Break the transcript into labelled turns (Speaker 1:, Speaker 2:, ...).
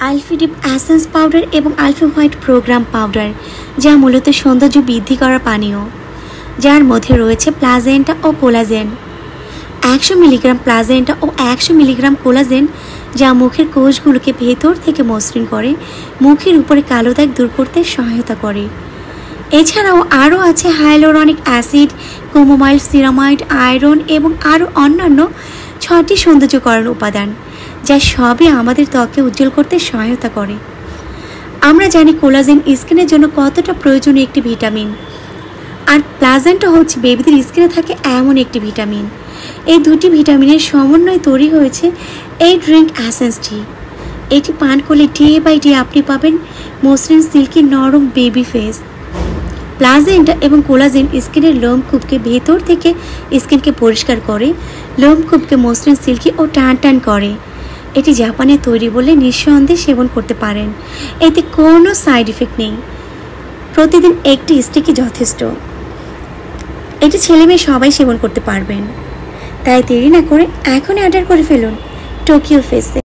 Speaker 1: আলফি deep essence powder এবং আলফি হোয়াইট প্রোগ্রাম পাউডার, যা মূলত সৌন্দর্য বৃদ্ধি করা পানীয়, যার মধ্যে রয়েছে প্লাজেন্টা ও কোলাজেন। 100 মিলিগ্রাম প্লাজেন্টা ও 100 মিলিগ্রাম কোলাজেন, যা মুখের কোষগুলোকে ভেতর থেকে মসৃণ করে, মুখের উপরে কালো দাগ দূর করতে সহায়তা করে। এছাড়াও আরও আছে হাইলোরনিক অ্যাসিড, কোমোমাইল, সিরামাইড, আয়রন এবং আরও অন্যান্য 6টি সৌন্দর্যকরণ উপাদান, যা সবই আমাদের ত্বকে উজ্জ্বল করতে সহায়তা করে। আমরা জানি কোলাজেন স্কিনের জন্য কতটা প্রয়োজনীয় একটি ভিটামিন, আর প্লাজেন্টা হচ্ছে বেবিদের স্কিনে থাকে এমন একটি ভিটামিন। এই দুটি ভিটামিনের সমন্বয়ে তৈরি হয়েছে এই ড্রিঙ্ক এসেন্সটি। এটি পান করলে ডে বাই ডে আপনি পাবেন মসৃণ, সিল্কি, নরম বেবি ফেস। প্লাজেন্টা এবং কোলাজেন স্কিনের লোমকূপকে ভেতর থেকে স্কিনকে পরিষ্কার করে, লোমকূপকে মসৃণ, সিল্কি ও টান টান করে। এটি জাপানে তৈরি বলে নিঃসন্দেহে সেবন করতে পারেন। এতে কোনো সাইড ইফেক্ট নেই। প্রতিদিন একটি স্টিকই যথেষ্ট। এটি ছেলে মেয়ে সবাই সেবন করতে পারবেন। তাই দেরি না করে এখনই অর্ডার করে ফেলুন টোকিও ফেসে।